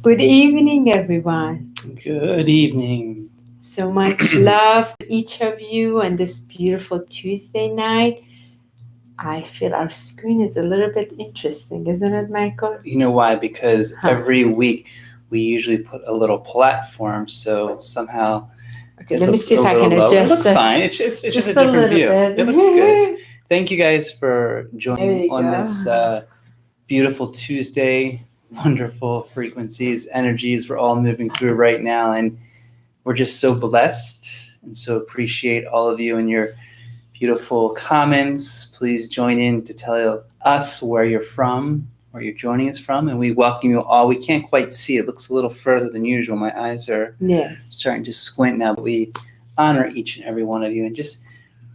Good evening, everyone. Good evening. So much love to each of you on this beautiful Tuesday night. I feel our screen is a little bit interesting, isn't it, Michael? You know why? Because Huh. every week we usually put a little platform, so somehow Okay, it let me looks see a if I little can low. It adjust looks that fine. It's just a just a different little view. bit. It looks good. Thank you guys for There joining you on go. this beautiful Tuesday. Wonderful frequencies, energies we're all moving through right now, and we're just so blessed and so appreciate all of you and your beautiful comments. Please join in to tell us where you're from, where you're joining us from, and we welcome you all. We can't quite see, it looks a little further than usual. My eyes are Yes. starting to squint now, but we honor each and every one of you and just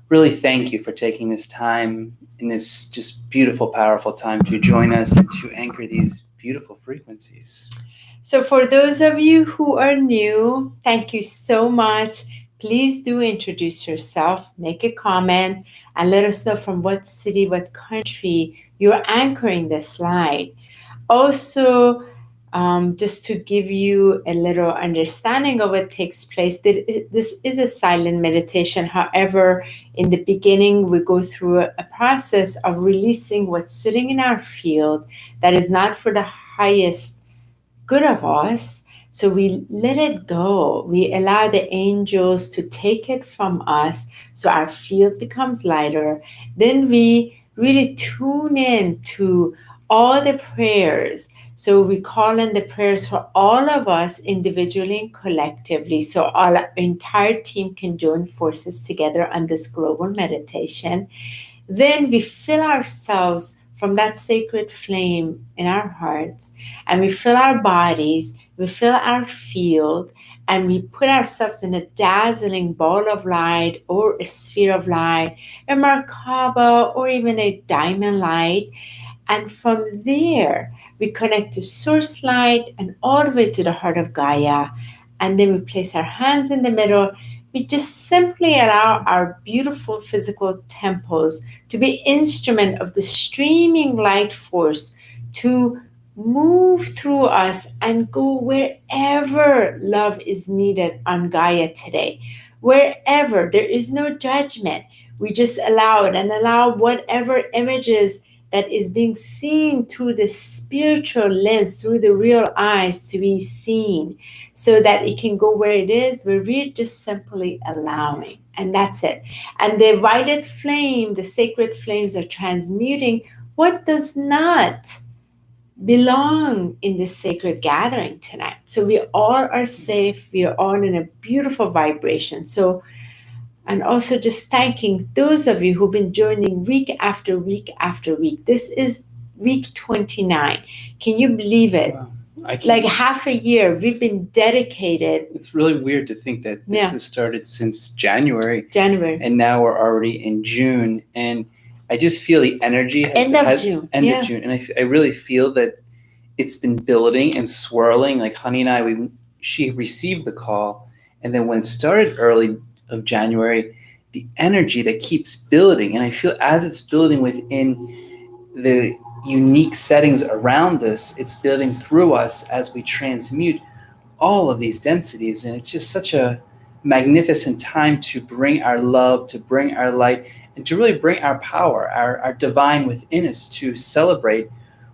really thank you for taking this time in this just beautiful, powerful time to join us and to anchor these beautiful frequencies. So, for those of you who are new, thank you so much. Please do introduce yourself, make a comment, and let us know from what city, what country you're anchoring this light. Also, just to give you a little understanding of what takes place, this is a silent meditation. However, in the beginning, we go through a process of releasing what's sitting in our field that is not for the highest good of us. So we let it go. We allow the angels to take it from us so our field becomes lighter. Then we really tune in to all the prayers. So we call in the prayers for all of us individually and collectively. So our entire team can join forces together on this global meditation. Then we fill ourselves from that sacred flame in our hearts, and we fill our bodies, we fill our field, and we put ourselves in a dazzling ball of light or a sphere of light, a Merkaba, or even a diamond light. And from there, we connect to source light and all the way to the heart of Gaia. And then we place our hands in the middle. We just simply allow our beautiful physical temples to be instrument of the streaming light force to move through us and go wherever love is needed on Gaia today. Wherever there is no judgment, we just allow it and allow whatever images that is being seen through the spiritual lens, through the real eyes to be seen, so that it can go where it is, where we're just simply allowing. And that's it. And the violet flame, the sacred flames are transmuting what does not belong in this sacred gathering tonight. So we all are safe. We are all in a beautiful vibration. So, and also just thanking those of you who've been joining week after week after week. This is week 29. Can you believe it? Wow. Like half a year, we've been dedicated. It's really weird to think that this has started since January, January. and now we're already in June. And I just feel the energy End of June. End of June, and I really feel that it's been building and swirling. Like Honey and I, she received the call, and then when it started early of January, the energy that keeps building, and I feel as it's building within the unique settings around us, it's building through us as we transmute all of these densities. And it's just such a magnificent time to bring our love, to bring our light, and to really bring our power, our divine within us, to celebrate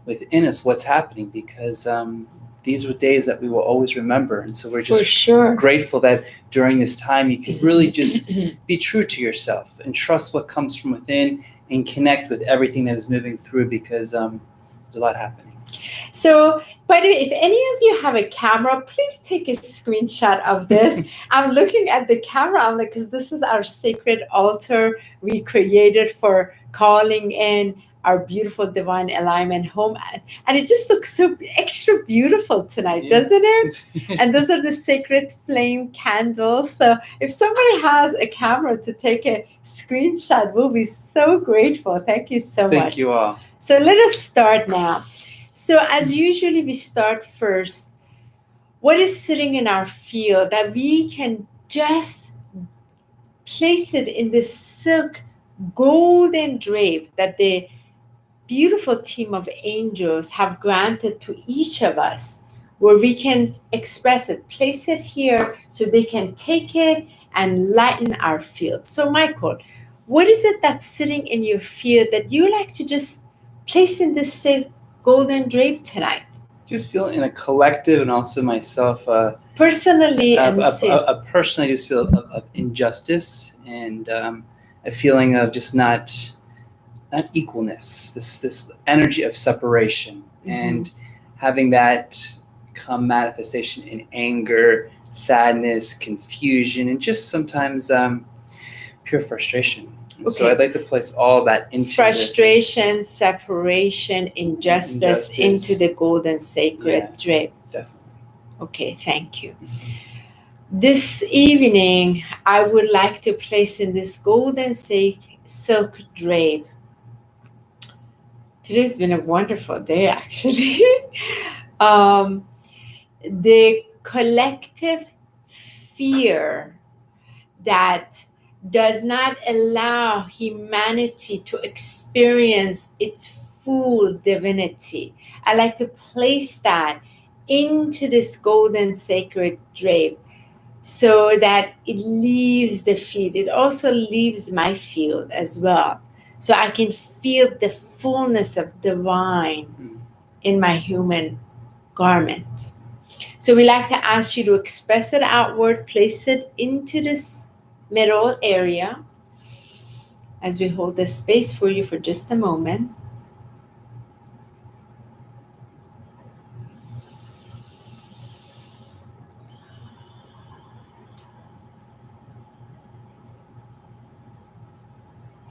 within us what's happening, because these were days that we will always remember. And so we're just grateful that during this time you can really just be true to yourself and trust what comes from within and connect with everything that is moving through, because there's a lot happening. So, by the way, if any of you have a camera, please take a screenshot of this. I'm looking at the camera, I'm like, because this is our sacred altar we created for calling in our beautiful divine alignment home. And it just looks so extra beautiful tonight, doesn't it? And those are the sacred flame candles. So if somebody has a camera to take a screenshot, we'll be so grateful. Thank you so much. Thank you all. So let us start now. So as usually we start first, what is sitting in our field that we can just place it in this silk golden drape that the beautiful team of angels have granted to each of us. where we can express it, place it here so they can take it and lighten our field. So, Michael, what is it that's sitting in your field that you like to just place in this safe golden drape tonight? Just feel in a collective and also myself, Personally and a person, I just feel of injustice and a feeling of just not equalness. This energy of separation and having that come manifestation in anger, sadness, confusion, and just sometimes pure frustration. And so I'd like to place all that into frustration, separation, injustice into the golden sacred drape. Definitely. Okay, thank you. This evening, I would like to place in this golden silk drape. Today's been a wonderful day, actually. The collective fear that does not allow humanity to experience its full divinity. I like to place that into this golden sacred drape so that it leaves the field. It also leaves my field as well. So I can feel the fullness of divine in my human garment. So we like to ask you to express it outward, place it into this middle area as we hold this space for you for just a moment.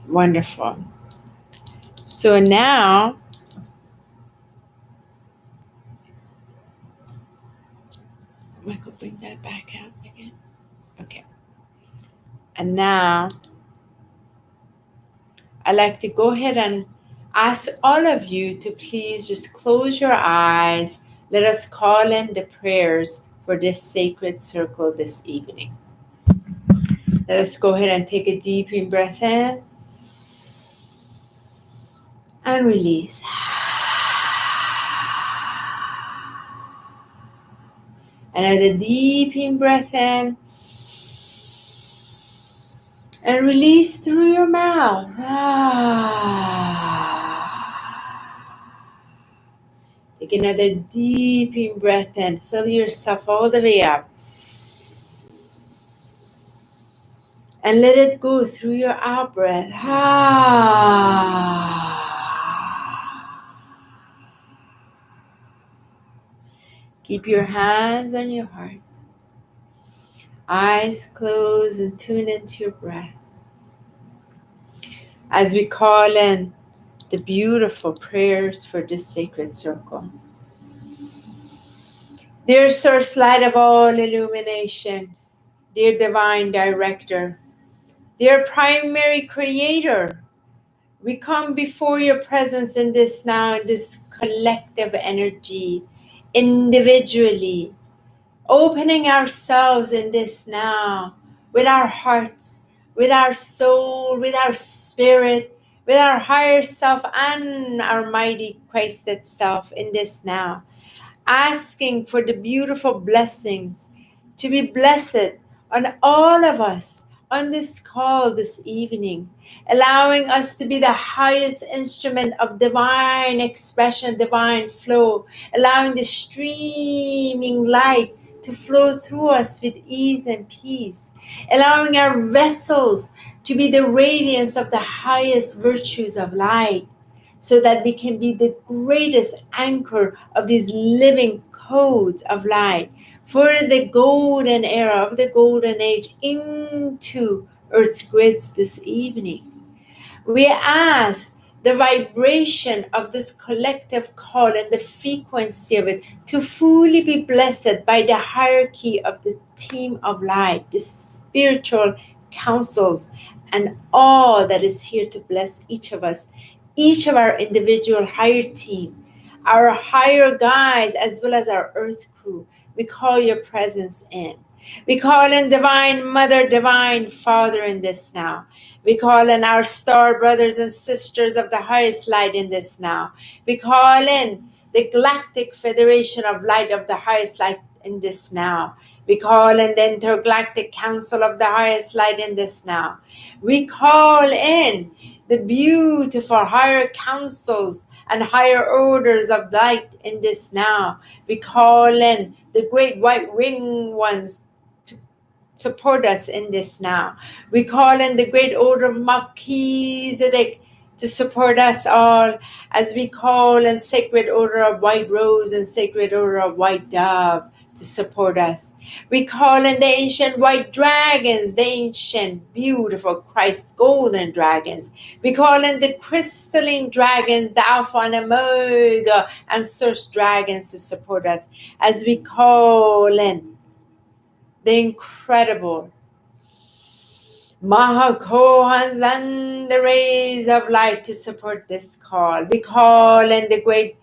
Wonderful. So now, Michael, bring that back out again. Okay. And now, I'd like to go ahead and ask all of you to please just close your eyes. Let us call in the prayers for this sacred circle this evening. Let us go ahead and take a deep breath in and release. Another deep breath in and release through your mouth. Take another deep breath in. Fill yourself all the way up. And let it go through your out breath. Keep your hands on your heart. Eyes closed and tune into your breath. As we call in the beautiful prayers for this sacred circle. Dear Source Light of all illumination, dear Divine Director, dear Primary Creator, we come before your presence in this now, in this collective energy, individually, opening ourselves in this now, with our hearts, with our soul, with our spirit, with our higher self and our mighty Christ itself in this now, asking for the beautiful blessings to be blessed on all of us on this call this evening, allowing us to be the highest instrument of divine expression, divine flow, allowing the streaming light to flow through us with ease and peace, allowing our vessels to be the radiance of the highest virtues of light, so that we can be the greatest anchor of these living codes of light for the golden era of the golden age into Earth's grids this evening. We ask the vibration of this collective call and the frequency of it to fully be blessed by the hierarchy of the team of light, the spiritual councils, and all that is here to bless each of us, each of our individual higher team, our higher guides, as well as our earth crew. We call your presence in. We call in Divine Mother, Divine Father in this now. We call in our star brothers and sisters of the highest light in this now. We call in the Galactic Federation of Light of the highest light in this now. We call in the Intergalactic Council of the highest light in this now. We call in the beautiful higher councils and higher orders of light in this now. We call in the great white winged ones to support us in this now. We call in the great order of Melchizedek to support us all, as we call in sacred order of white rose and sacred order of white dove to support us. We call in the ancient white dragons, the ancient beautiful Christ golden dragons. We call in the crystalline dragons, the alpha and omega and source dragons to support us, as we call in the incredible Mahakohans and the rays of light to support this call. We call in the great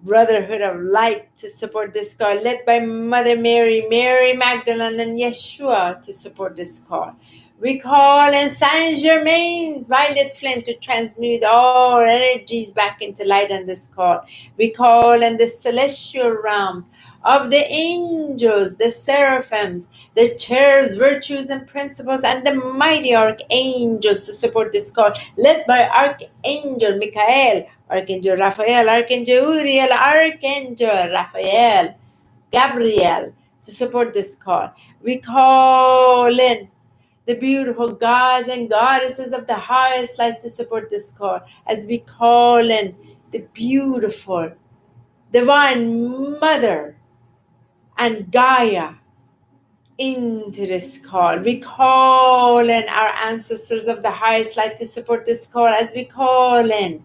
Brotherhood of Light to support this call, led by Mother Mary, Mary Magdalene, and Yeshua to support this call. We call in Saint Germain's violet flame to transmute all energies back into light on this call. We call in the celestial realm of the angels, the seraphims, the cherubs, virtues, and principles, and the mighty archangels to support this call, led by Archangel Michael, Archangel Raphael, Archangel Uriel, Archangel Raphael, Gabriel to support this call. We call in the beautiful gods and goddesses of the highest light to support this call, as we call in the beautiful Divine Mother and Gaia into this call. We call in our ancestors of the highest light to support this call, as we call in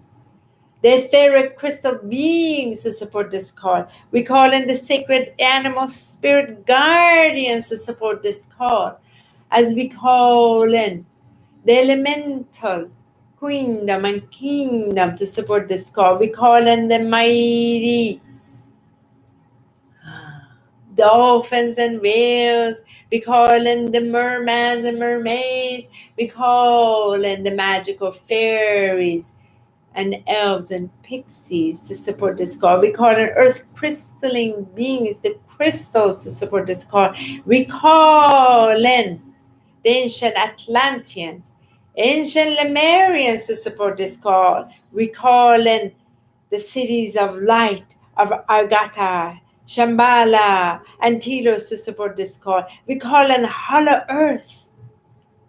the etheric crystal beings to support this call. We call in the sacred animal spirit guardians to support this call, as we call in the elemental queendom and kingdom to support this call. We call in the mighty dolphins and whales. We call in the mermaids and mermaids. We call in the magical fairies and elves and pixies to support this call. We call in earth crystalline beings, the crystals to support this call. We call in the ancient Atlanteans, ancient Lemurians to support this call. We call in the cities of light of Agatha, Shambhala, and Telos to support this call. We call in Hollow Earth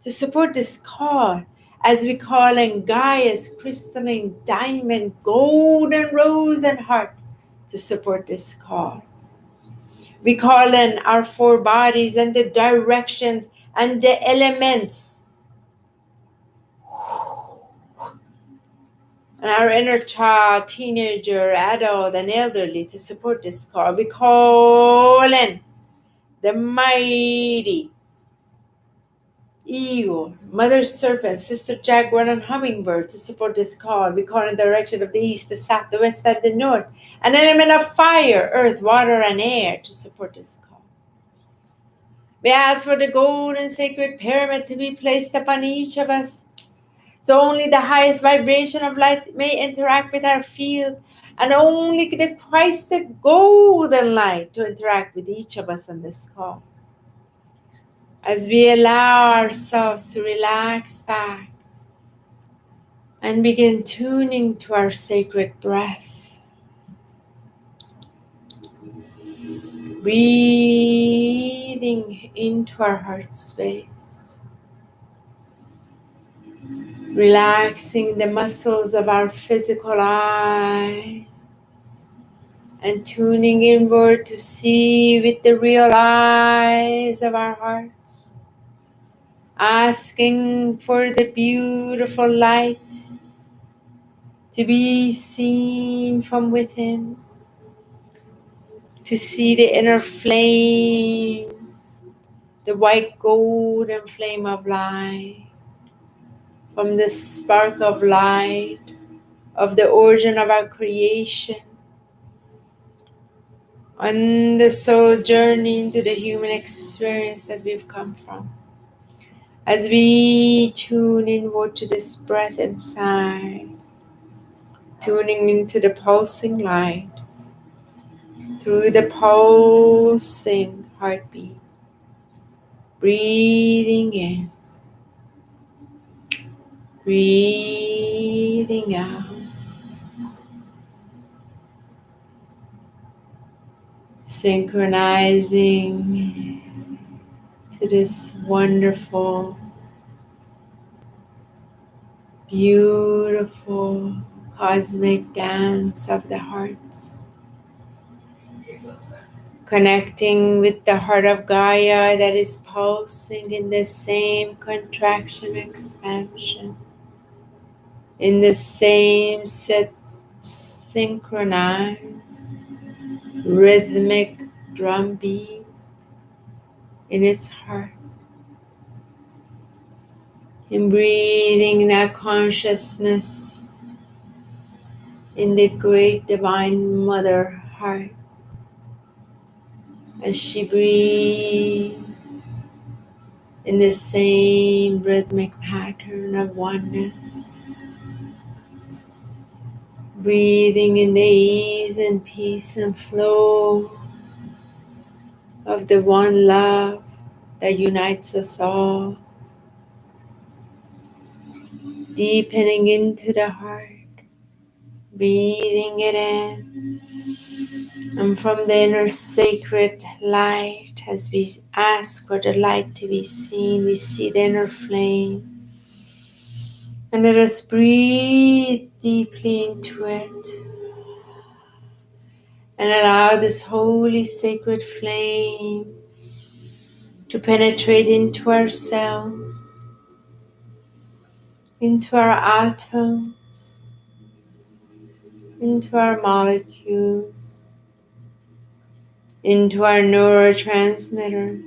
to support this call, as we call in Gaia's crystalline diamond, golden rose, and heart to support this call. We call in our four bodies and the directions and the elements, and our inner child, teenager, adult, and elderly to support this call. We call in the mighty eagle, mother serpent, sister jaguar, and hummingbird to support this call. We call in the direction of the east, the south, the west, and the north. An element of fire, earth, water, and air to support this call. We ask for the golden sacred pyramid to be placed upon each of us, so only the highest vibration of light may interact with our field, and only the Christ, the golden light, to interact with each of us on this call. As we allow ourselves to relax back and begin tuning to our sacred breath, breathing into our heart space, relaxing the muscles of our physical eye, and tuning inward to see with the real eyes of our hearts, asking for the beautiful light to be seen from within, to see the inner flame, the white golden flame of light, from the spark of light of the origin of our creation, on the soul journey into the human experience that we've come from. As we tune inward to this breath inside, tuning into the pulsing light through the pulsing heartbeat. Breathing in, breathing out. Synchronizing to this wonderful, beautiful cosmic dance of the hearts. Connecting with the heart of Gaia that is pulsing in the same contraction expansion, in the same set synchronized rhythmic drum beat in its heart. And breathing that consciousness in the great divine mother heart as she breathes in the same rhythmic pattern of oneness. Breathing in the ease and peace and flow of the one love that unites us all. Deepening into the heart. Breathing it in. And from the inner sacred light, as we ask for the light to be seen, we see the inner flame. And let us breathe deeply into it. And allow this holy sacred flame to penetrate into our cells, into our atoms, into our molecules, into our neurotransmitters,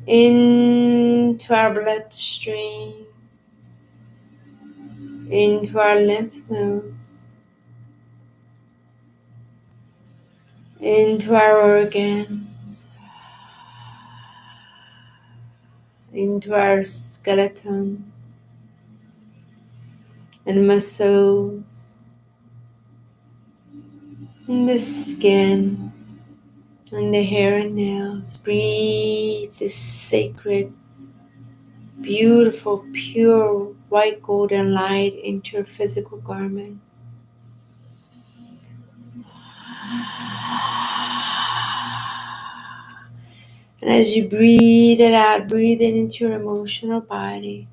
into our bloodstream, into our lymph nodes, into our organs, into our skeleton and muscles, and the skin, and the hair and nails. Breathe this sacred, beautiful, pure, white golden light into your physical garment. And as you breathe it out, breathe it into your emotional body.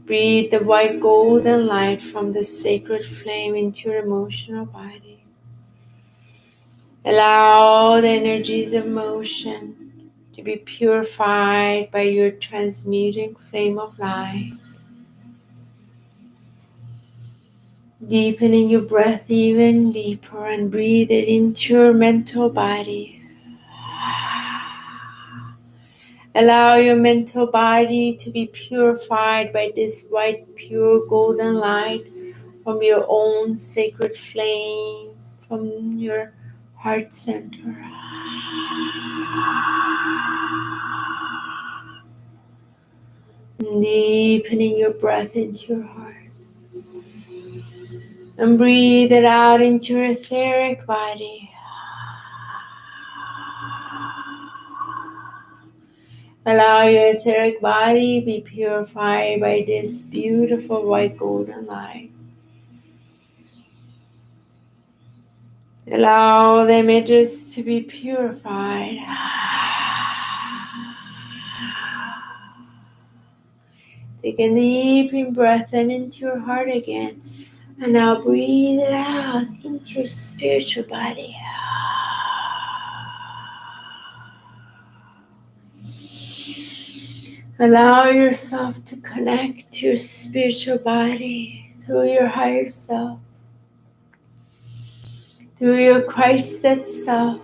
Breathe the white golden light from the sacred flame into your emotional body. Allow the energies of motion to be purified by your transmuting flame of light. Deepening your breath even deeper and breathe it into your mental body. Allow your mental body to be purified by this white, pure, golden light from your own sacred flame, from your heart center. And deepening your breath into your heart. And breathe it out into your etheric body. Allow your etheric body to be purified by this beautiful white golden light. Allow the images to be purified. Take a deep breath in into your heart again. And now breathe it out into your spiritual body. Allow yourself to connect to your spiritual body through your higher self, through your Christed self,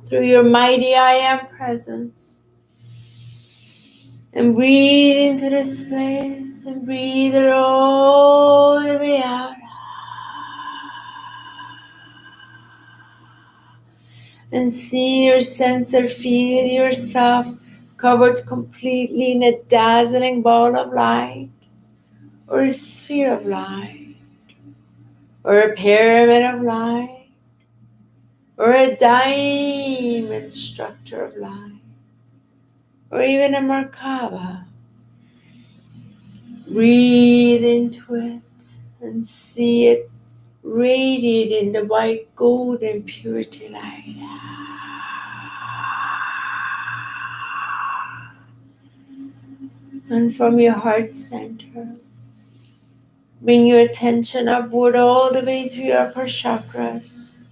through your mighty I Am presence. And breathe into this place and breathe it all the way out. And see or sense or feel yourself covered completely in a dazzling ball of light. or a sphere of light, or a pyramid of light, or a diamond structure of light, or even a Merkaba. Breathe into it and see it radiate in the white golden purity light. And from your heart center, bring your attention upward all the way through your upper chakras,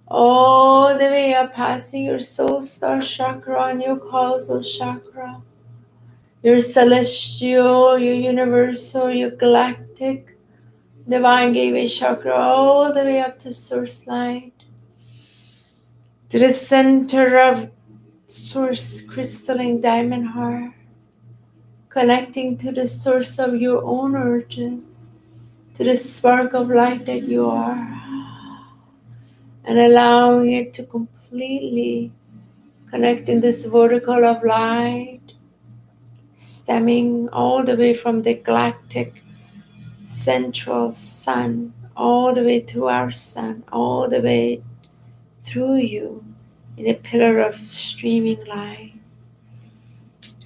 all the way up, passing your soul star chakra and your causal chakra, your celestial, your universal, your galactic, divine gateway chakra, all the way up to source light, to the center of source crystalline diamond heart, connecting to the source of your own origin, to the spark of light that you are, and allowing it to completely connect in this vertical of light, stemming all the way from the galactic central sun, all the way to our sun, all the way through you in a pillar of streaming light,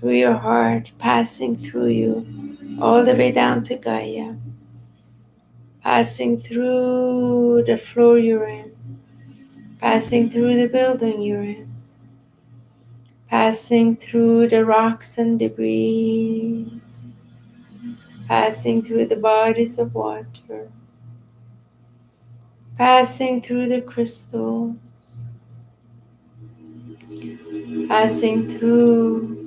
through your heart, passing through you, all the way down to Gaia, passing through the floor you're in, passing through the building you're in, passing through the rocks and debris, passing through the bodies of water, passing through the crystal, passing through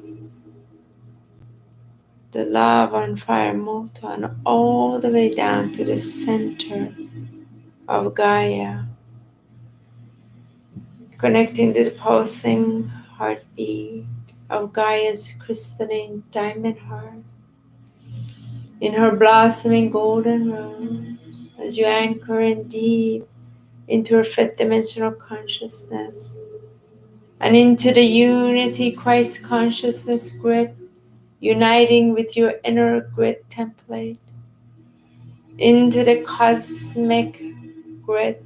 the lava and fire molten all the way down to the center of Gaia, connecting to the pulsing heartbeat of Gaia's crystalline diamond heart in her blossoming golden rose as you anchor in deep into her fifth dimensional consciousness and into the unity Christ consciousness grid, uniting with your inner grid template, into the cosmic grid,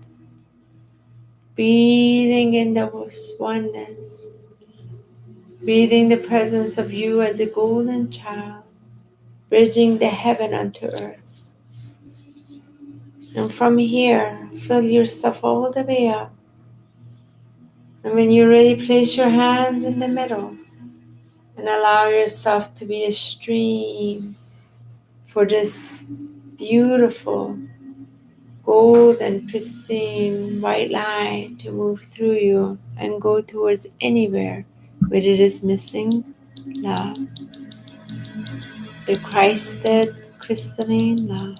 breathing in the oneness, breathing the presence of you as a golden child, bridging the heaven unto earth. And from here, fill yourself all the way up. And when you're ready, place your hands in the middle and allow yourself to be a stream for this beautiful, golden, pristine white light to move through you and go towards anywhere where it is missing love. The Christed crystalline love.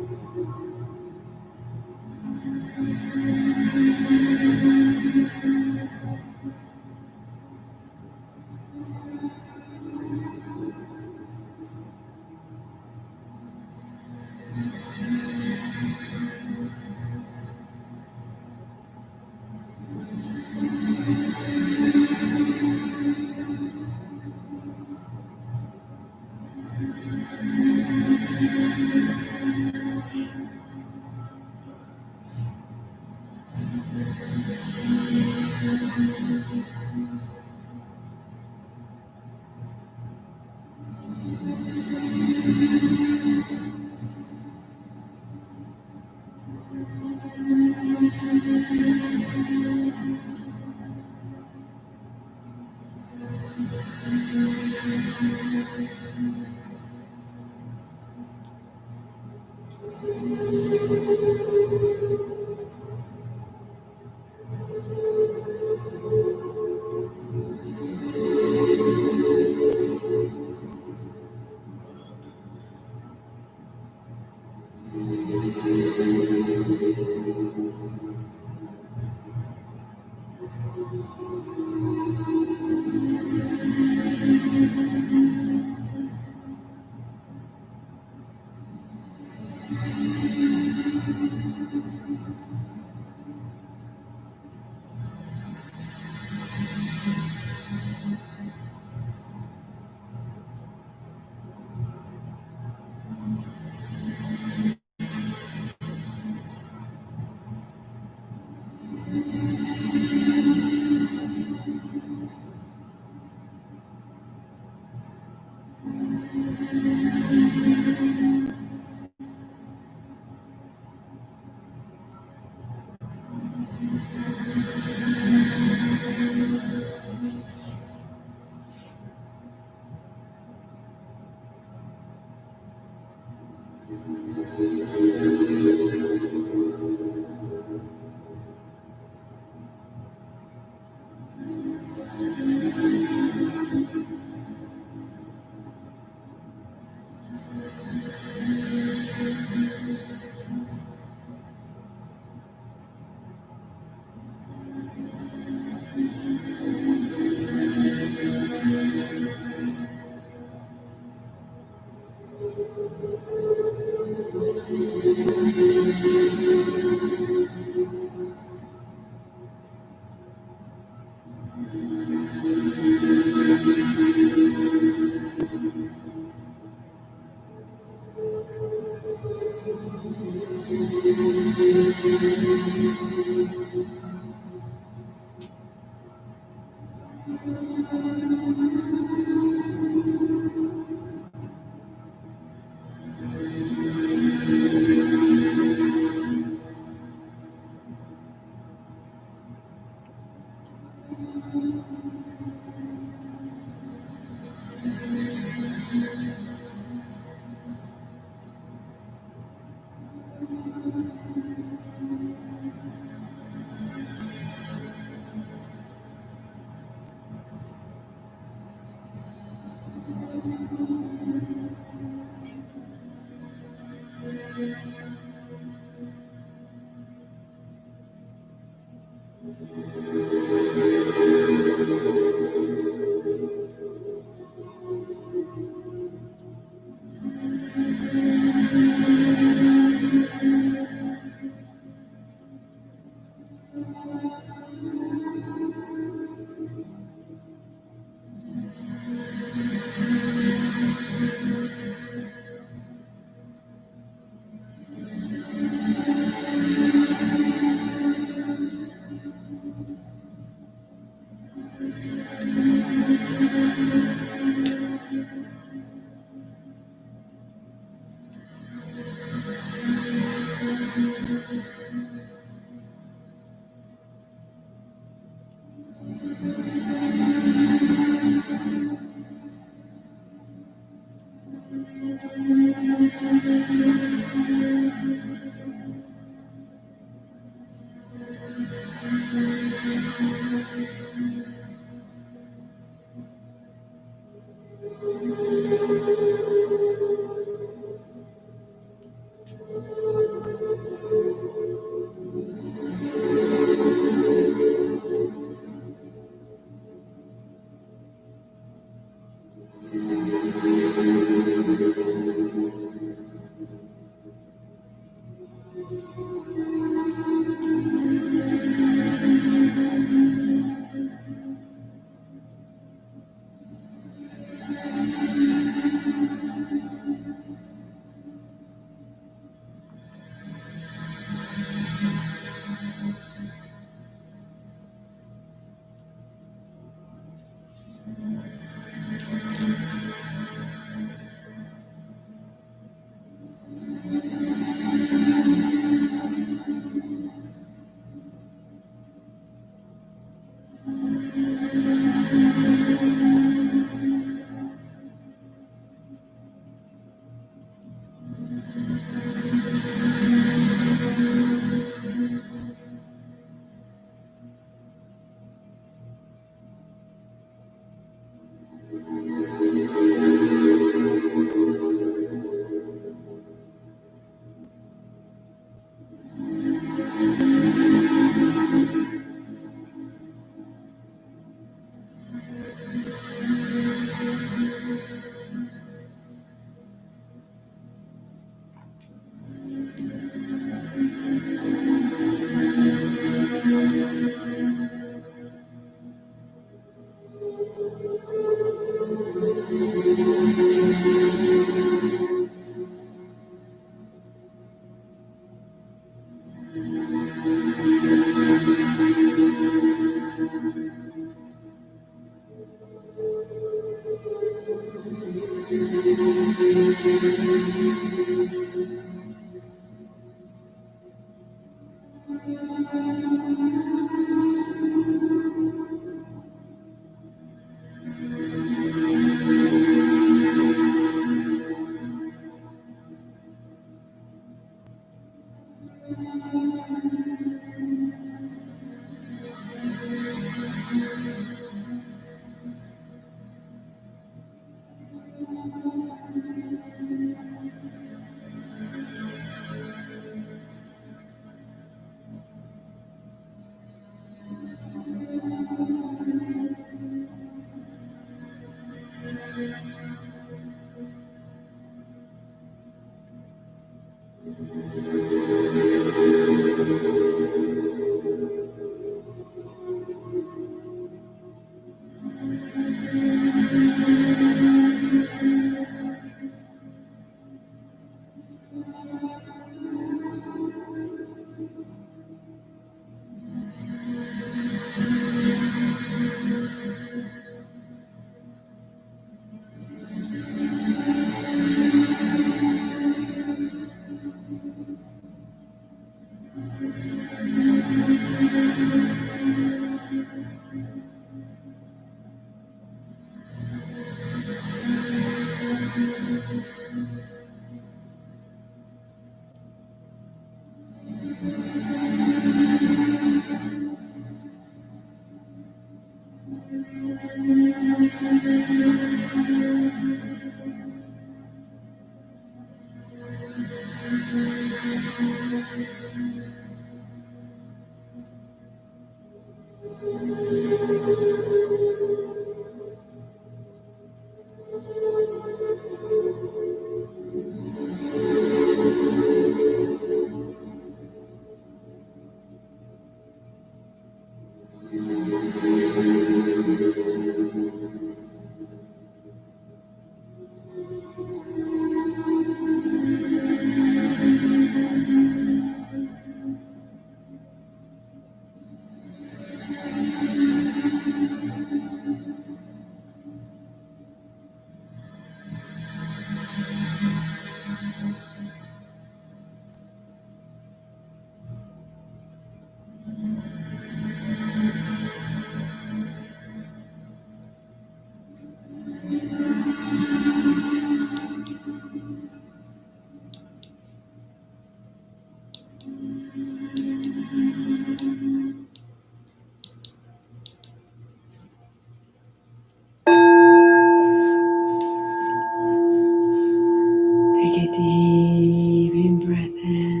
a deep in breath in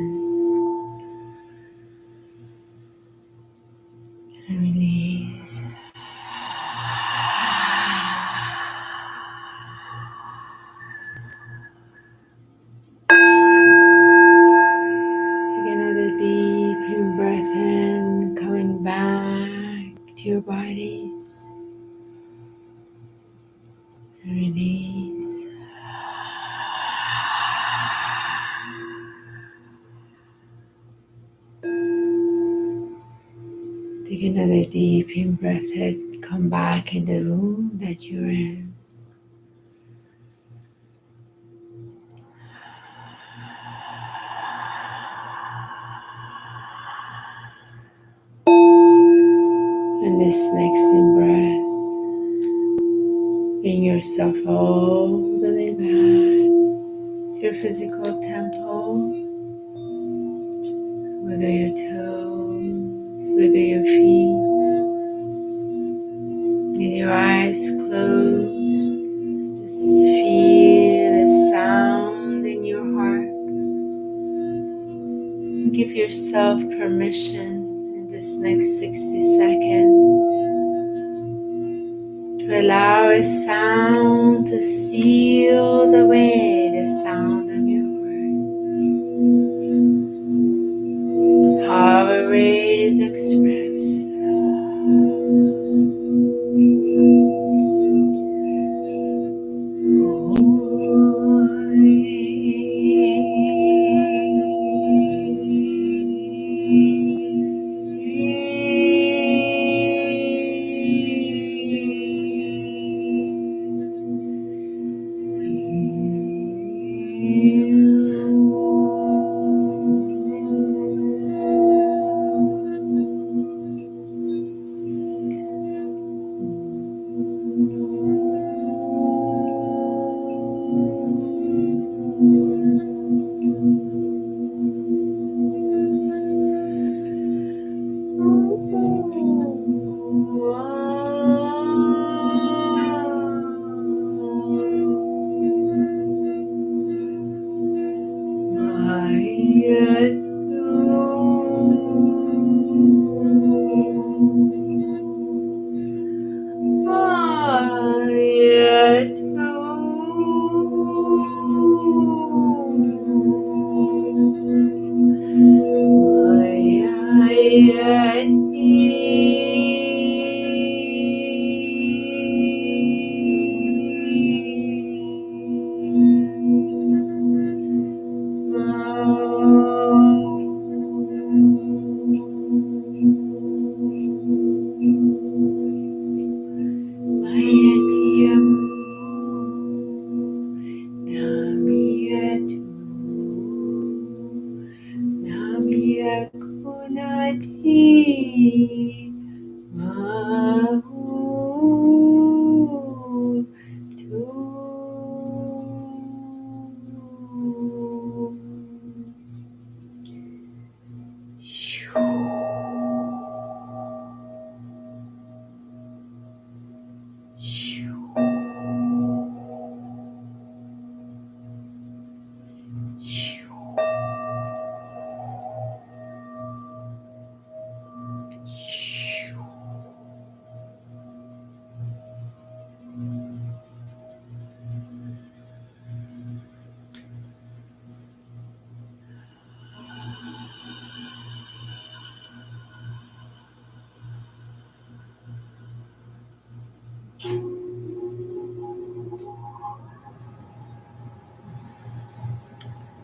and release. Take another deep in breath in, coming back to your bodies and release. Take another deep in breath in, come back in the room that you're in. And this next in breath, bring yourself all the way back to your physical tempo. Wiggle your toes, wiggle your feet, with your eyes closed. Just feel the sound in your heart. Give yourself permission in this next 60 seconds to allow a sound to seal the way, the sound of your heart, however it is expressed.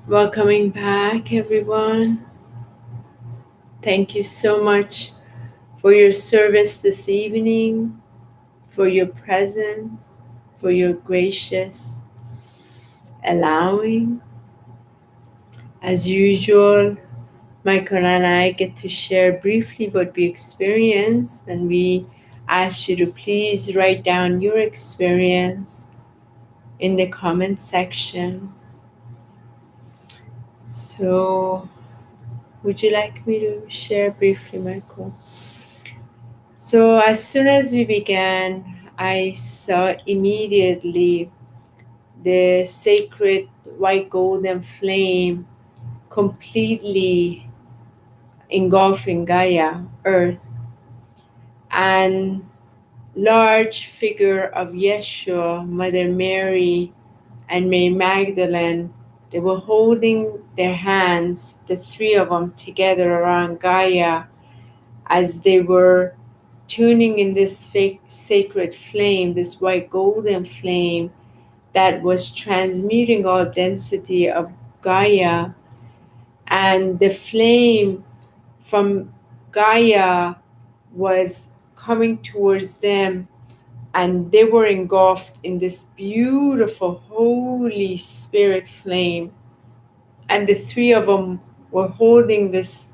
Welcoming back, everyone. Thank you so much for your service this evening, for your presence, for your gracious allowing. As usual, Michael and I get to share briefly what we experienced, and we ask you to please write down your experience in the comment section. So, would you like me to share briefly, Michael? So, as soon as we began, I saw immediately the sacred white golden flame completely engulfing Gaia, Earth, and large figure of Yeshua, Mother Mary, and Mary Magdalene. They were holding their hands, the three of them together around Gaia, as they were tuning in this fake sacred flame, this white golden flame that was transmuting all density of Gaia. And the flame from Gaia was coming towards them, and they were engulfed in this beautiful Holy Spirit flame. And the three of them were holding this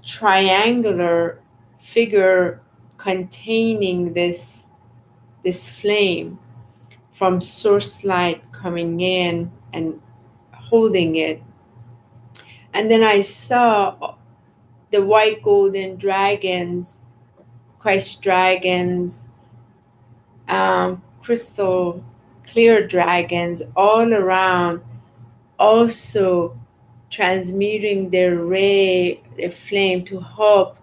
triangular figure containing this flame from source light coming in and holding it. And then I saw the white golden dragons, Christ dragons, crystal clear dragons all around, also transmuting their ray, their flame to hope.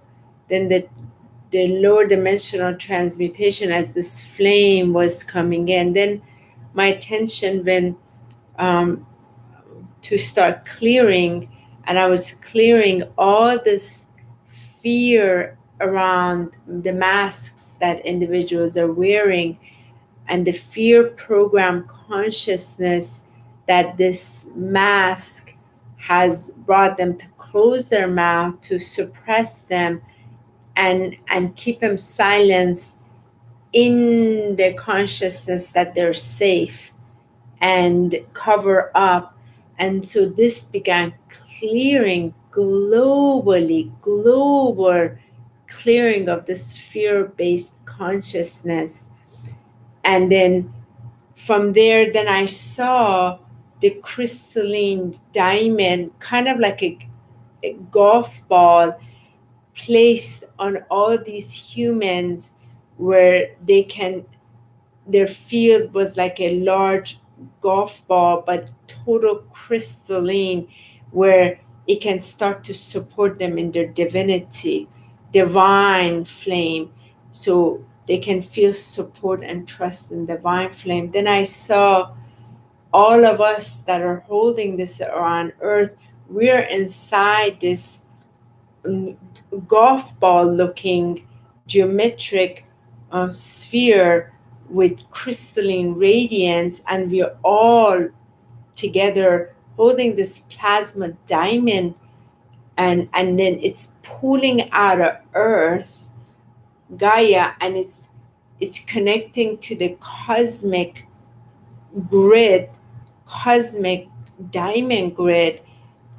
Then the lower dimensional transmutation as this flame was coming in. Then my attention went to start clearing, and I was clearing all this fear around the masks that individuals are wearing, and the fear program consciousness that this mask has brought them to close their mouth, to suppress them, and keep them silenced in their consciousness that they're safe and cover up. And so this began clearing globally, global clearing of this fear-based consciousness. And then from there, then I saw the crystalline diamond, kind of like a golf ball, placed on all these humans, where their field was like a large golf ball, but total crystalline, where it can start to support them in their divinity, divine flame, so they can feel support and trust in divine flame. Then I saw all of us that are holding this on earth, we're inside this golf ball looking geometric sphere with crystalline radiance, and we're all together holding this plasma diamond, and then it's pulling out of earth, Gaia, and it's connecting to the cosmic grid, cosmic diamond grid,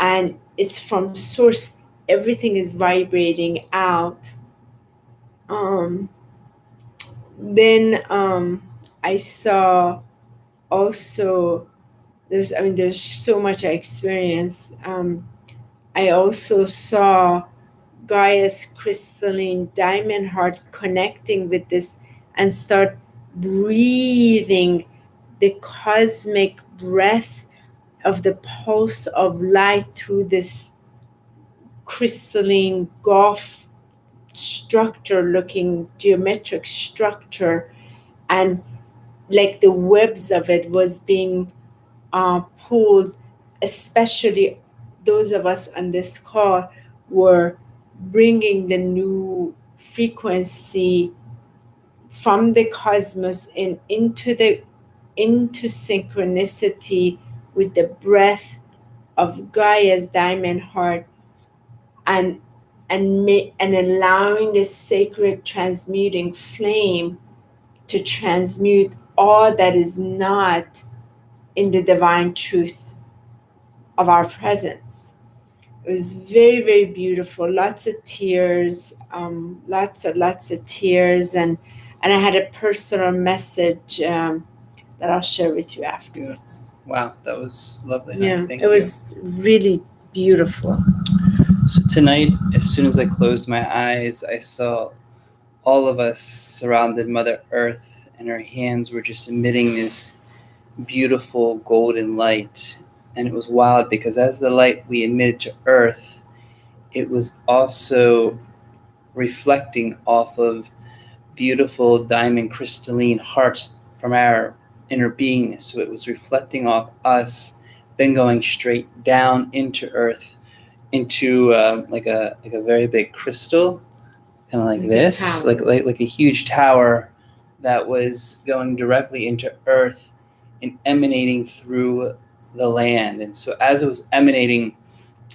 and it's from source. Everything is vibrating out. Then I saw also, there's so much I experienced. I also saw Gaia's crystalline diamond heart connecting with this, and start breathing the cosmic breath of the pulse of light through this crystalline golf structure looking geometric structure, and like the webs of it was being pulled. Especially those of us on this call were bringing the new frequency from the cosmos into synchronicity with the breath of Gaia's diamond heart, and and allowing this sacred transmuting flame to transmute all that is not in the divine truth of our presence. It was very, very beautiful. Lots of tears, lots of tears, and I had a personal message that I'll share with you afterwards. Wow, that was lovely. Yeah, Thank it was really beautiful. So tonight, as soon as I closed my eyes, I saw all of us surrounded Mother Earth, and her hands were just emitting this beautiful golden light. And it was wild because as the light we emitted to Earth, it was also reflecting off of beautiful diamond crystalline hearts from our inner beingness. So it was reflecting off us, then going straight down into Earth, into like a very big crystal, kind of like Like a this, tower. like a huge tower that was going directly into Earth and emanating through the land. And so as it was emanating,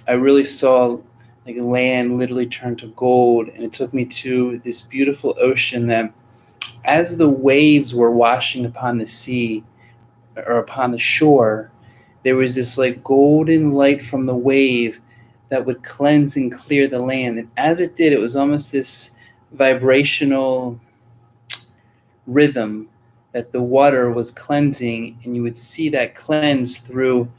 I really saw like land literally turn to gold, and it took me to this beautiful ocean that, as the waves were washing upon the sea or upon the shore, there was this like golden light from the wave that would cleanse and clear the land. And as it did, it was almost this vibrational rhythm that the water was cleansing, and you would see that cleanse through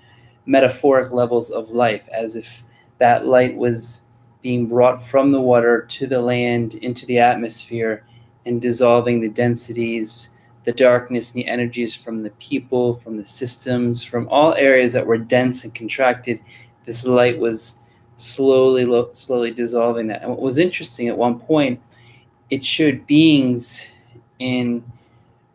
metaphoric levels of life, as if that light was being brought from the water to the land into the atmosphere and dissolving the densities, the darkness, and the energies from the people, from the systems, from all areas that were dense and contracted. This light was slowly dissolving that. And what was interesting, at one point, it showed beings in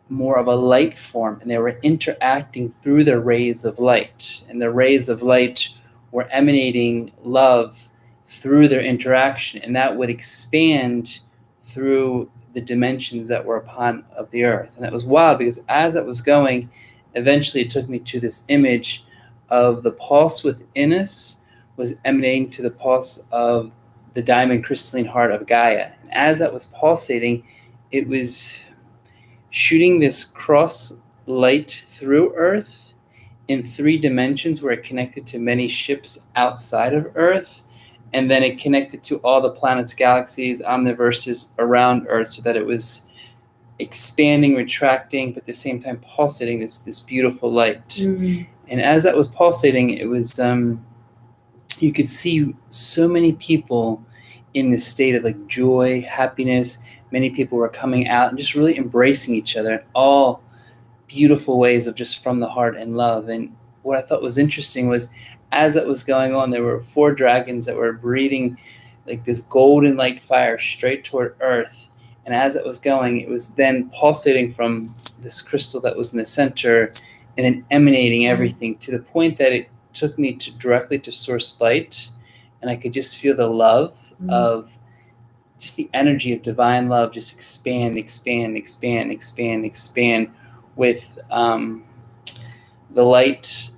more of a light form, and they were interacting through the rays of light, and the rays of light were emanating love through their interaction, and that would expand through the dimensions that were upon of the earth. And that was wild because as that was going, eventually it took me to this image of the pulse within us was emanating to the pulse of the diamond crystalline heart of Gaia. And as that was pulsating, it was shooting this cross light through Earth in 3 dimensions where it connected to many ships outside of Earth. And then it connected to all the planets, galaxies, omniverses around Earth, so that it was expanding, retracting, but at the same time pulsating this beautiful light. Mm. And as that was pulsating, it was you could see so many people in this state of like joy, happiness. Many people were coming out and just really embracing each other in all beautiful ways of just from the heart and love. And what I thought was interesting was, as that was going on, there were 4 dragons that were breathing like this golden light fire straight toward Earth. And as it was going, it was then pulsating from this crystal that was in the center and then emanating everything to the point that it took me to directly to source light, and I could just feel the love of just the energy of divine love just expand, expand, expand, expand, expand with the light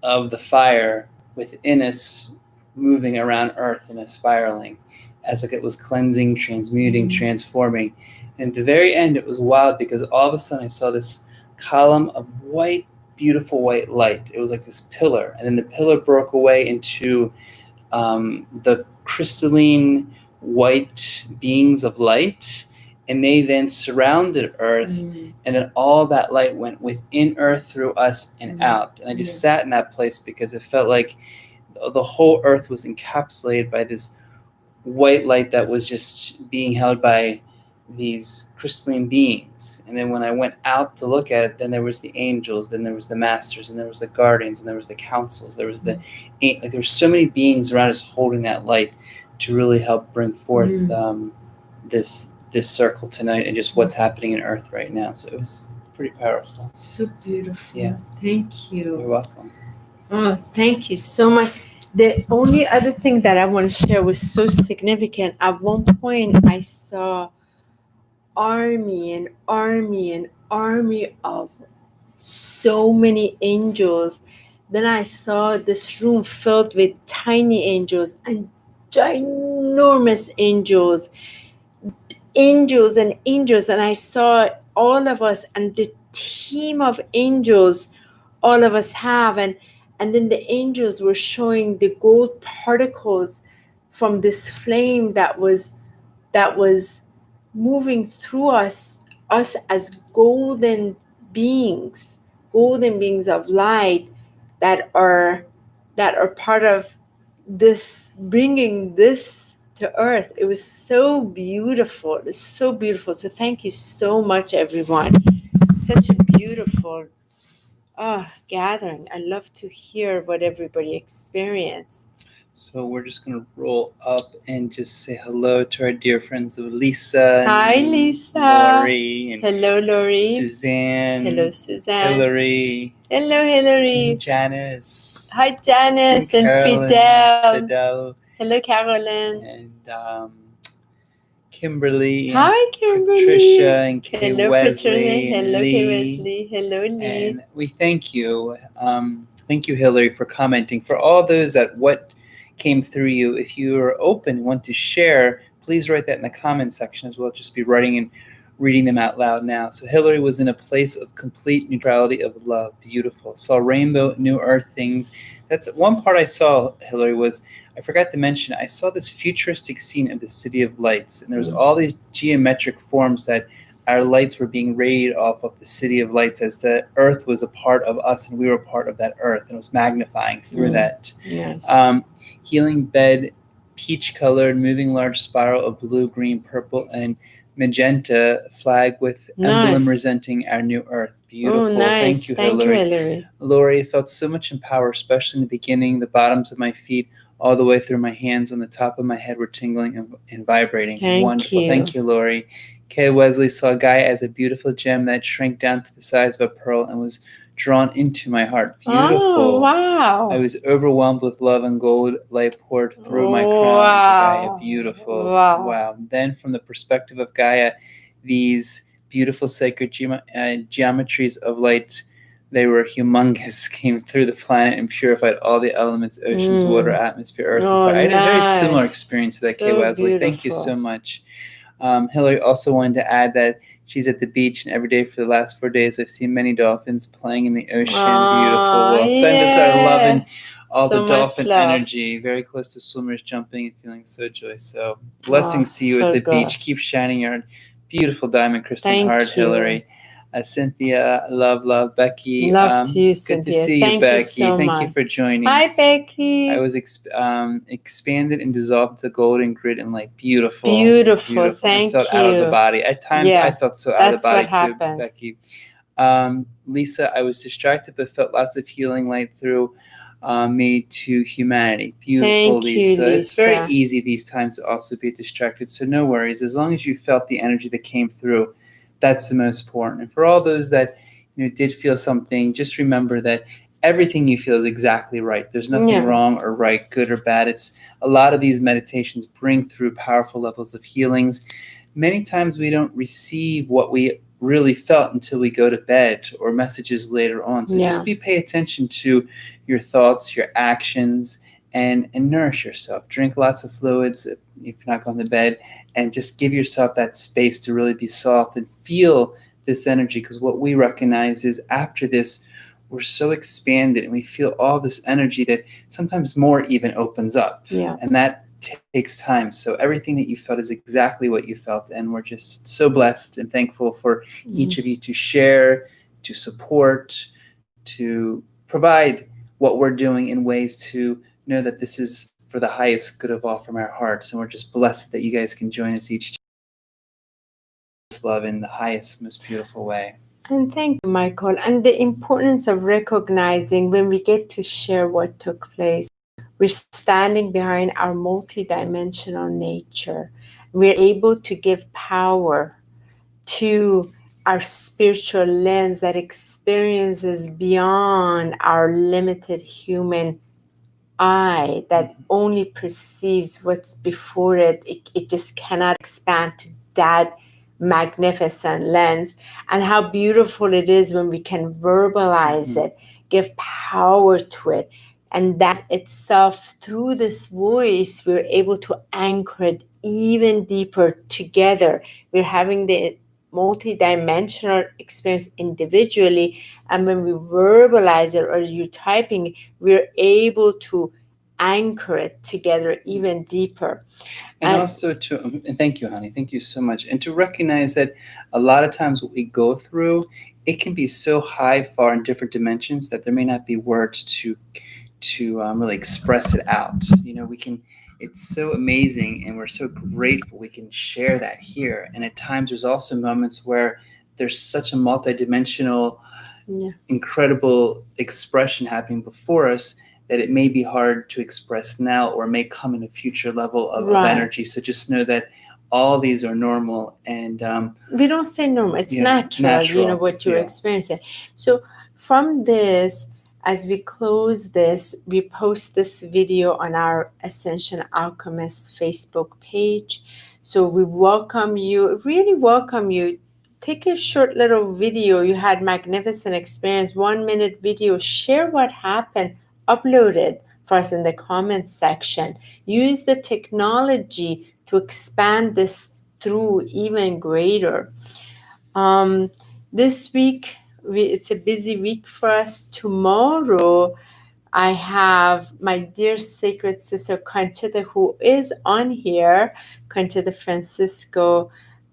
of the fire within us moving around Earth in a spiraling, as like it was cleansing, transmuting, transforming. And at the very end, it was wild because all of a sudden I saw this column of white, beautiful white light. It was like this pillar, and then the pillar broke away into the crystalline white beings of light, and they then surrounded Earth, and then all that light went within Earth through us and out. And I just sat in that place because it felt like the whole Earth was encapsulated by this white light that was just being held by these crystalline beings. And then when I went out to look at it, then there was the angels, then there was the masters, and there was the guardians, and there was the councils, there was the like there were so many beings around us holding that light to really help bring forth this circle tonight and just what's happening in Earth right now. So it was pretty powerful. So beautiful. Yeah. Thank you. You're welcome. Oh, thank you so much. The only other thing that I want to share was so significant. At one point, I saw army and army and army of so many angels. Then I saw this room filled with tiny angels and ginormous angels, angels and angels. And I saw all of us and the team of angels all of us have. And then the angels were showing the gold particles from this flame that was moving through us as beings golden beings of light that are part of this, bringing this to earth. It was so beautiful. It's so beautiful. So thank you so much, everyone. Such a beautiful gathering. I love to hear what everybody experienced. So we're just going to roll up and just say hello to our dear friends of Lisa Hi, and Lisa. Lori and Hello, Lori. Suzanne, Hello, Suzanne. Hillary, Hello, Hillary. and Janice, Hi, Janice and Carolyn, Fidel. Hello, Carolyn. and Kimberly, and Hi, Kimberly. Patricia, and Kay Hello, Patricia. Wesley, and Hello, Kay Lee. Wesley. Hello, Lee. And we thank you. Thank you, Hillary, for commenting. For all those that what came through you, if you are open and want to share, please write that in the comment section as well. Just be writing and reading them out loud now. So Hillary was in a place of complete neutrality of love. Beautiful. Saw rainbow, new earth things. That's one part I saw, Hillary, was I forgot to mention, I saw this futuristic scene of the City of Lights. And there was all these geometric forms that our lights were being radiated off of the City of Lights as the earth was a part of us and we were part of that earth, and it was magnifying through that. Yes. Healing bed, peach colored, moving large spiral of blue, green, purple, and magenta flag with emblem Nice. resenting our new earth. Beautiful. Oh, nice. Thank you, Thank you, Hillary. Hillary. Lori, I felt so much in power, especially in the beginning. The bottoms of my feet, all the way through my hands, on the top of my head, were tingling and vibrating. Thank Wonderful. you. Thank you, Lori. Kay Wesley saw Gaia as a beautiful gem that shrank down to the size of a pearl and was drawn into my heart. Beautiful. Oh, wow. I was overwhelmed with love, and gold light poured through my crown into Gaia. Wow. Beautiful. Wow. Then, from the perspective of Gaia, these beautiful sacred geometries of light, they were humongous, came through the planet and purified all the elements, oceans, water, atmosphere, earth, and Oh, fire. I had a very similar nice. experience to that, So Kay Wesley. Thank you beautiful. so much. Hillary also wanted to add that she's at the beach, and every day for the last 4 days, I've seen many dolphins playing in the ocean. Beautiful. Well, send us our love and all So the much dolphin love. energy. Very close to swimmers jumping and feeling so joy. So blessings to you so at the good. beach. Keep shining your beautiful diamond crystalline Thank heart, you. Hillary. Cynthia, love, Becky. Love to you, Good Cynthia. to see Thank you, you Becky. so Thank you much. for joining. Hi, Becky. I was expanded and dissolved into golden grid and light. Beautiful. Beautiful. Thank I felt you. out of the body. At times, Yeah, I felt so out of that's the body what too, happens. Becky. Lisa, I was distracted but felt lots of healing light through me to humanity. Beautiful, Thank you, Lisa. It's very Lisa. easy these times to also be distracted, so no worries. As long as you felt the energy that came through, that's the most important. And for all those that did feel something, just remember that everything you feel is exactly right. There's nothing Yeah. wrong or right, good or bad. It's a lot of these meditations bring through powerful levels of healings. Many times we don't receive what we really felt until we go to bed or messages later on. So just pay attention to your thoughts, your actions, and nourish yourself. Drink lots of fluids if you're not going to bed, and just give yourself that space to really be soft and feel this energy, because what we recognize is after this, we're so expanded and we feel all this energy that sometimes more even opens up. Yeah. And that takes time. So everything that you felt is exactly what you felt. And we're just so blessed and thankful for each of you to share, to support, to provide what we're doing in ways to know that this is for the highest good of all from our hearts. And we're just blessed that you guys can join us each love in the highest, most beautiful way. And thank you, Michael. And the importance of recognizing when we get to share what took place, we're standing behind our multidimensional nature. We're able to give power to our spiritual lens that experiences beyond our limited human eye that only perceives what's before it. It just cannot expand to that magnificent lens. And how beautiful it is when we can verbalize it, give power to it. And that itself, through this voice, we're able to anchor it even deeper together. We're having the multi-dimensional experience individually, and when we verbalize it or you're typing, we're able to anchor it together even deeper. And also and thank you, honey. Thank you so much. And to recognize that a lot of times what we go through, it can be so high, far in different dimensions that there may not be words to really express it out. We can. It's so amazing, and we're so grateful we can share that here. And at times, there's also moments where there's such a multidimensional incredible expression happening before us that it may be hard to express now or may come in a future level of energy. So just know that all these are normal, and we don't say normal, it's natural, what you're experiencing. So from this, as we close this, we post this video on our Ascension Alchemist Facebook page. So we welcome you, really welcome you. Take a short little video. You had magnificent experience, 1 minute video. Share what happened. Upload it for us in the comments section. Use the technology to expand this through even greater. This week, it's a busy week for us. Tomorrow, I have my dear sacred sister Conchita, who is on here, Conchita Francisco,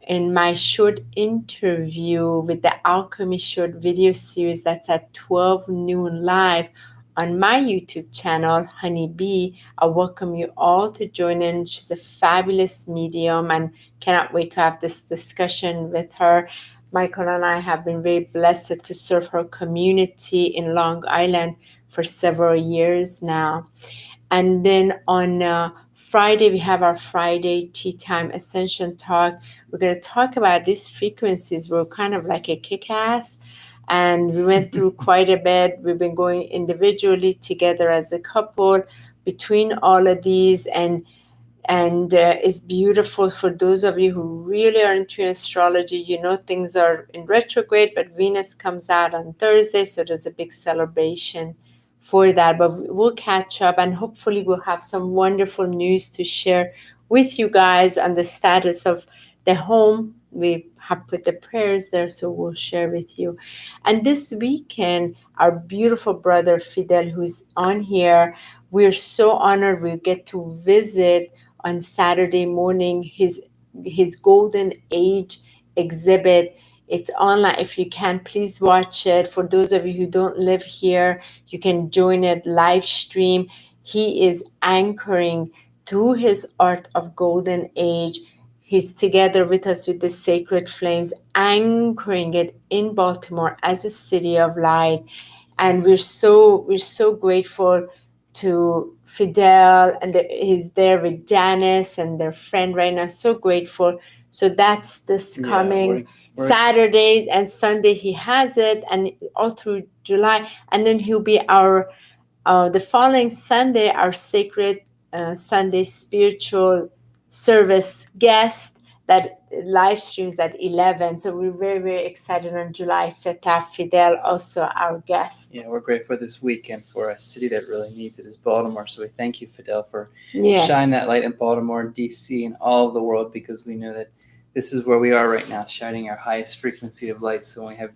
in my short interview with the Alchemy short video series that's at 12 noon live on my YouTube channel, Honeybee. I welcome you all to join in. She's a fabulous medium and cannot wait to have this discussion with her. Michael and I have been very blessed to serve her community in Long Island for several years now. And then on Friday, we have our Friday Tea Time Ascension Talk. We're going to talk about these frequencies. We're kind of like a kick-ass, and we went through quite a bit. We've been going individually, together as a couple, between all of these, and it's beautiful for those of you who really are into astrology. You know, things are in retrograde, but Venus comes out on Thursday, so there's a big celebration for that. But we'll catch up, and hopefully we'll have some wonderful news to share with you guys on the status of the home. We have put the prayers there, so we'll share with you. And this weekend, our beautiful brother Fidel, who's on here, we're so honored we get to visit on Saturday morning his Golden Age exhibit. It's online. If you can, please watch it. For those of you who don't live here, you can join it live stream. He is anchoring through his art of Golden Age. He's together with us with the Sacred Flames, anchoring it in Baltimore as a city of light. And we're so grateful to Fidel, and he's there with Janice and their friend right now. So grateful. So that's this coming Saturday and Sunday. He has it, and all through July. And then he'll be our the following Sunday, our sacred Sunday spiritual service guest that live streams at 11. So we're very, very excited on July 5th to have Fidel, also our guest. Yeah, we're grateful this weekend for a city that really needs it is Baltimore. So we thank you, Fidel, for shining that light in Baltimore, D.C., and all of the world, because we know that this is where we are right now, shining our highest frequency of light. So when we have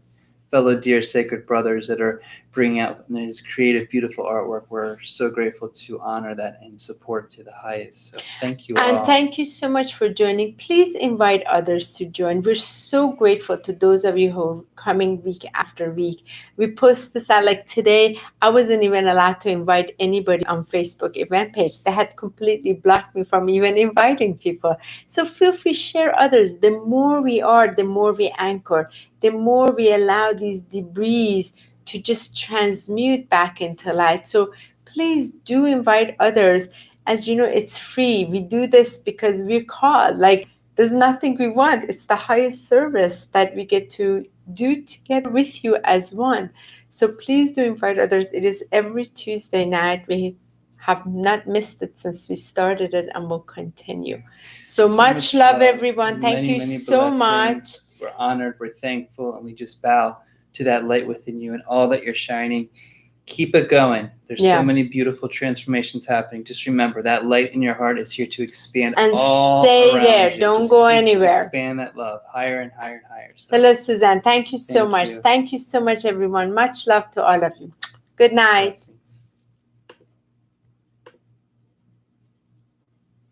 fellow dear sacred brothers that are bringing out this creative, beautiful artwork, we're so grateful to honor that and support to the highest. So thank you all. And thank you so much for joining. Please invite others to join. We're so grateful to those of you who are coming week after week. We post this out like today. I wasn't even allowed to invite anybody on Facebook event page. They had completely blocked me from even inviting people. So feel free to share others. The more we are, the more we anchor. The more we allow these debris to just transmute back into light. So please do invite others. As you know, it's free. We do this because we're called. Like, there's nothing we want. It's the highest service that we get to do together with you as one. So please do invite others. It is every Tuesday night. We have not missed it since we started it, and will continue. So much love, everyone. Thank you so much. We're honored, we're thankful, and we just bow to that light within you and all that you're shining. Keep it going. There's so many beautiful transformations happening. Just remember, that light in your heart is here to expand and all stay around there. you. Don't just go anywhere. Expand that love higher and higher and higher. So, hello, Suzanne. Thank you so much. Thank you so much, everyone. Much love to all of you. Good night.